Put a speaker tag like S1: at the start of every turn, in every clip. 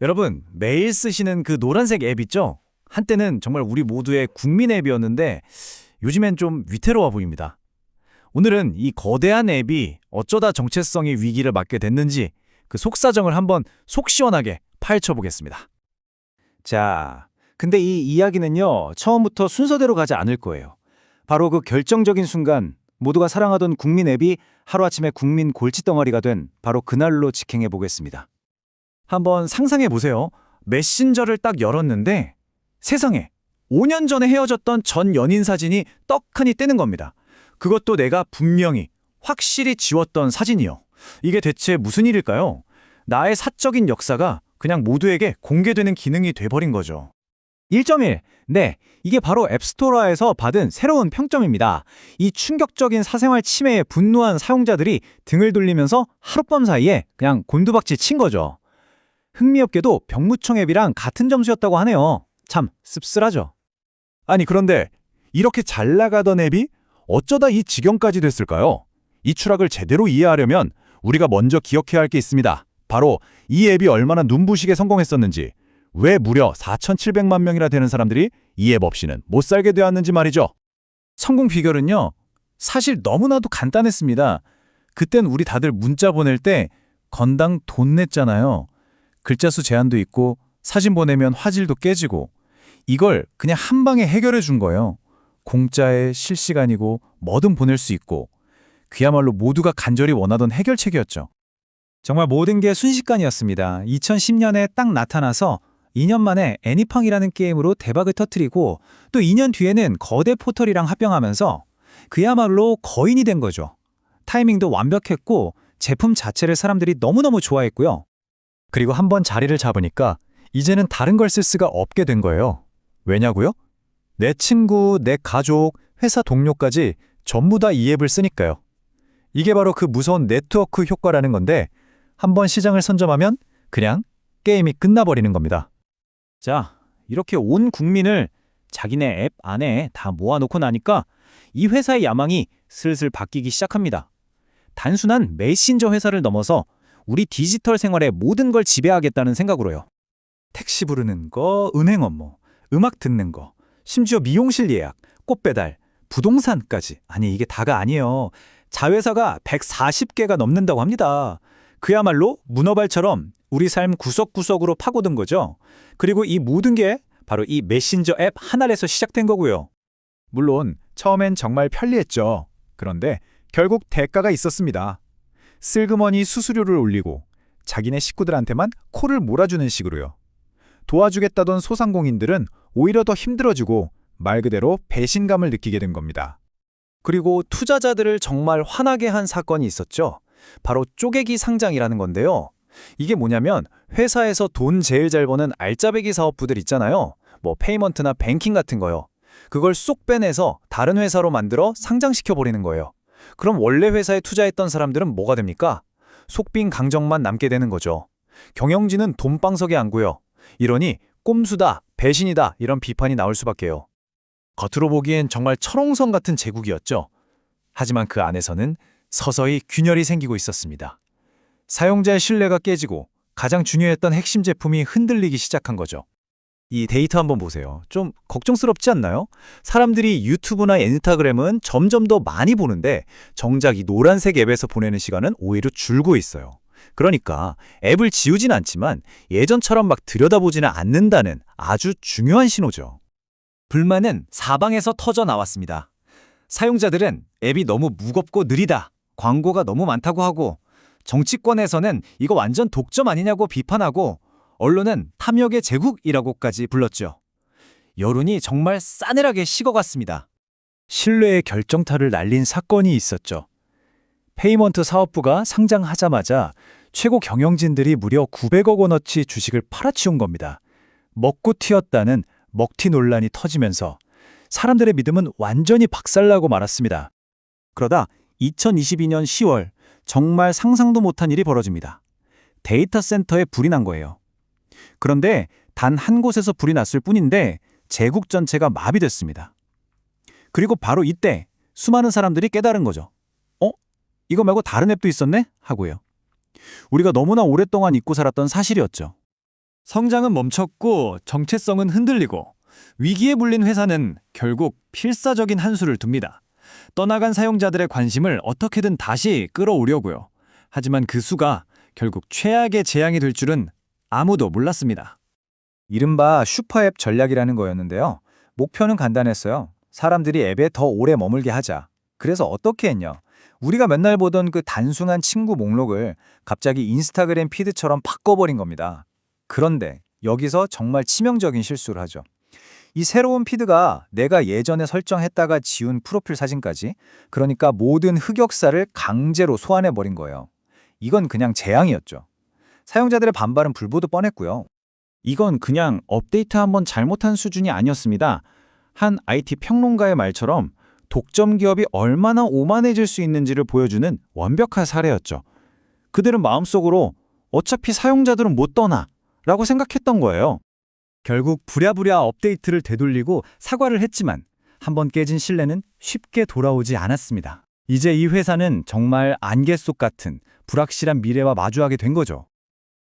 S1: 여러분, 매일 쓰시는 그 노란색 앱 있죠? 한때는 정말 우리 모두의 국민 앱이었는데 요즘엔 좀 위태로워 보입니다. 오늘은 이 거대한 앱이 어쩌다 정체성의 위기를 맞게 됐는지 그 속사정을 한번 속 시원하게 파헤쳐 보겠습니다.
S2: 자, 근데 이 이야기는요, 처음부터 순서대로 가지 않을 거예요. 바로 그 결정적인 순간, 모두가 사랑하던 국민 앱이 하루아침에 국민 골칫덩어리가 된 바로 그날로 직행해 보겠습니다.
S1: 한번 상상해 보세요. 메신저를 딱 열었는데 세상에 5년 전에 헤어졌던 전 연인 사진이 떡하니 뜨는 겁니다. 그것도 내가 분명히 확실히 지웠던 사진이요. 이게 대체 무슨 일일까요? 나의 사적인 역사가 그냥 모두에게 공개되는 기능이 돼버린 거죠.
S2: 1.1. 네, 이게 바로 앱스토어에서 받은 새로운 평점입니다. 이 충격적인 사생활 침해에 분노한 사용자들이 등을 돌리면서 하룻밤 사이에 그냥 곤두박질 친 거죠. 흥미롭게도 병무청 앱이랑 같은 점수였다고 하네요. 참 씁쓸하죠.
S3: 아니 그런데 이렇게 잘 나가던 앱이 어쩌다 이 지경까지 됐을까요? 이 추락을 제대로 이해하려면 우리가 먼저 기억해야 할 게 있습니다. 바로 이 앱이 얼마나 눈부시게 성공했었는지, 왜 무려 4,700만 명이나 되는 사람들이 이 앱 없이는 못 살게 되었는지 말이죠.
S1: 성공 비결은요, 사실 너무나도 간단했습니다. 그땐 우리 다들 문자 보낼 때 건당 돈 냈잖아요. 글자 수 제한도 있고 사진 보내면 화질도 깨지고 이걸 그냥 한 방에 해결해 준 거예요. 공짜에 실시간이고 뭐든 보낼 수 있고 그야말로 모두가 간절히 원하던 해결책이었죠.
S2: 정말 모든 게 순식간이었습니다. 2010년에 딱 나타나서 2년 만에 애니팡이라는 게임으로 대박을 터뜨리고 또 2년 뒤에는 거대 포털이랑 합병하면서 그야말로 거인이 된 거죠. 타이밍도 완벽했고 제품 자체를 사람들이 너무너무 좋아했고요.
S3: 그리고 한번 자리를 잡으니까 이제는 다른 걸 쓸 수가 없게 된 거예요. 왜냐고요? 내 친구, 내 가족, 회사 동료까지 전부 다 이 앱을 쓰니까요. 이게 바로 그 무서운 네트워크 효과라는 건데 한번 시장을 선점하면 그냥 게임이 끝나버리는 겁니다.
S2: 자, 이렇게 온 국민을 자기네 앱 안에 다 모아놓고 나니까 이 회사의 야망이 슬슬 바뀌기 시작합니다. 단순한 메신저 회사를 넘어서 우리 디지털 생활의 모든 걸 지배하겠다는 생각으로요.
S1: 택시 부르는 거, 은행 업무, 음악 듣는 거, 심지어 미용실 예약, 꽃 배달, 부동산까지. 아니 이게 다가 아니에요. 자회사가 140개가 넘는다고 합니다. 그야말로 문어발처럼 우리 삶 구석구석으로 파고든 거죠. 그리고 이 모든 게 바로 이 메신저 앱 하나에서 시작된 거고요.
S3: 물론 처음엔 정말 편리했죠. 그런데 결국 대가가 있었습니다. 슬그머니 수수료를 올리고 자기네 식구들한테만 코를 몰아주는 식으로요. 도와주겠다던 소상공인들은 오히려 더 힘들어지고 말 그대로 배신감을 느끼게 된 겁니다.
S1: 그리고 투자자들을 정말 화나게 한 사건이 있었죠. 바로 쪼개기 상장이라는 건데요. 이게 뭐냐면 회사에서 돈 제일 잘 버는 알짜배기 사업부들 있잖아요. 뭐 페이먼트나 뱅킹 같은 거요. 그걸 쏙 빼내서 다른 회사로 만들어 상장시켜버리는 거예요. 그럼 원래 회사에 투자했던 사람들은 뭐가 됩니까? 속빈 강정만 남게 되는 거죠. 경영진은 돈방석에 앉고요. 이러니 꼼수다, 배신이다 이런 비판이 나올 수밖에요. 겉으로 보기엔 정말 철옹성 같은 제국이었죠. 하지만 그 안에서는 서서히 균열이 생기고 있었습니다. 사용자의 신뢰가 깨지고 가장 중요했던 핵심 제품이 흔들리기 시작한 거죠. 이 데이터 한번 보세요. 좀 걱정스럽지 않나요? 사람들이 유튜브나 인스타그램은 점점 더 많이 보는데 정작 이 노란색 앱에서 보내는 시간은 오히려 줄고 있어요. 그러니까 앱을 지우진 않지만 예전처럼 막 들여다보지는 않는다는 아주 중요한 신호죠. 불만은 사방에서 터져 나왔습니다. 사용자들은 앱이 너무 무겁고 느리다, 광고가 너무 많다고 하고 정치권에서는 이거 완전 독점 아니냐고 비판하고 언론은 탐욕의 제국이라고까지 불렀죠. 여론이 정말 싸늘하게 식어갔습니다. 신뢰의 결정타를 날린 사건이 있었죠. 페이먼트 사업부가 상장하자마자 최고 경영진들이 무려 900억 원어치 주식을 팔아치운 겁니다. 먹고 튀었다는 먹튀 논란이 터지면서 사람들의 믿음은 완전히 박살나고 말았습니다. 그러다 2022년 10월 정말 상상도 못한 일이 벌어집니다. 데이터 센터에 불이 난 거예요. 그런데 단 한 곳에서 불이 났을 뿐인데 제국 전체가 마비됐습니다. 그리고 바로 이때 수많은 사람들이 깨달은 거죠. 이거 말고 다른 앱도 있었네? 하고요. 우리가 너무나 오랫동안 잊고 살았던 사실이었죠.
S4: 성장은 멈췄고 정체성은 흔들리고 위기에 물린 회사는 결국 필사적인 한 수를 둡니다. 떠나간 사용자들의 관심을 어떻게든 다시 끌어오려고요. 하지만 그 수가 결국 최악의 재앙이 될 줄은 아무도 몰랐습니다.
S2: 이른바 슈퍼앱 전략이라는 거였는데요. 목표는 간단했어요. 사람들이 앱에 더 오래 머물게 하자. 그래서 어떻게 했냐? 우리가 맨날 보던 그 단순한 친구 목록을 갑자기 인스타그램 피드처럼 바꿔버린 겁니다. 그런데 여기서 정말 치명적인 실수를 하죠. 이 새로운 피드가 내가 예전에 설정했다가 지운 프로필 사진까지, 그러니까 모든 흑역사를 강제로 소환해버린 거예요. 이건 그냥 재앙이었죠. 사용자들의 반발은 불보듯 뻔했고요. 이건 그냥 업데이트 한번 잘못한 수준이 아니었습니다. 한 IT 평론가의 말처럼 독점 기업이 얼마나 오만해질 수 있는지를 보여주는 완벽한 사례였죠. 그들은 마음속으로 어차피 사용자들은 못 떠나 라고 생각했던 거예요. 결국 부랴부랴 업데이트를 되돌리고 사과를 했지만 한번 깨진 신뢰는 쉽게 돌아오지 않았습니다. 이제 이 회사는 정말 안개 속 같은 불확실한 미래와 마주하게 된 거죠.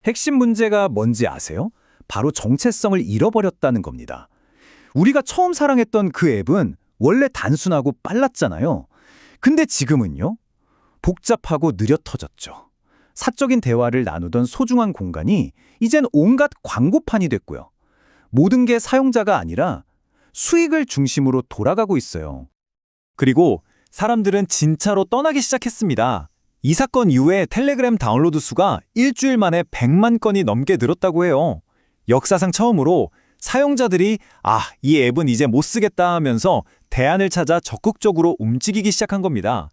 S2: 핵심 문제가 뭔지 아세요? 바로 정체성을 잃어버렸다는 겁니다. 우리가 처음 사랑했던 그 앱은 원래 단순하고 빨랐잖아요. 근데 지금은요? 복잡하고 느려 터졌죠. 사적인 대화를 나누던 소중한 공간이 이젠 온갖 광고판이 됐고요. 모든 게 사용자가 아니라 수익을 중심으로 돌아가고 있어요. 그리고 사람들은 진짜로 떠나기 시작했습니다. 이 사건 이후에 텔레그램 다운로드 수가 일주일 만에 100만 건이 넘게 늘었다고 해요. 역사상 처음으로 사용자들이 이 앱은 이제 못 쓰겠다 하면서 대안을 찾아 적극적으로 움직이기 시작한 겁니다.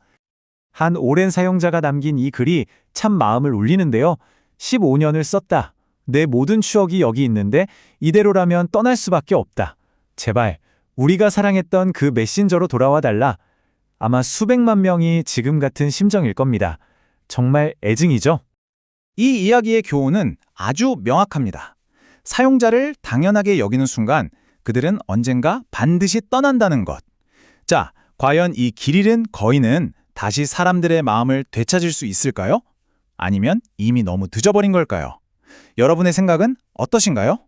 S2: 한 오랜 사용자가 남긴 이 글이 참 마음을 울리는데요. 15년을 썼다. 내 모든 추억이 여기 있는데 이대로라면 떠날 수밖에 없다. 제발 우리가 사랑했던 그 메신저로 돌아와 달라. 아마 수백만 명이 지금 같은 심정일 겁니다. 정말 애증이죠?
S1: 이 이야기의 교훈은 아주 명확합니다. 사용자를 당연하게 여기는 순간 그들은 언젠가 반드시 떠난다는 것. 자, 과연 이 길 잃은 거인은 다시 사람들의 마음을 되찾을 수 있을까요? 아니면 이미 너무 늦어버린 걸까요? 여러분의 생각은 어떠신가요?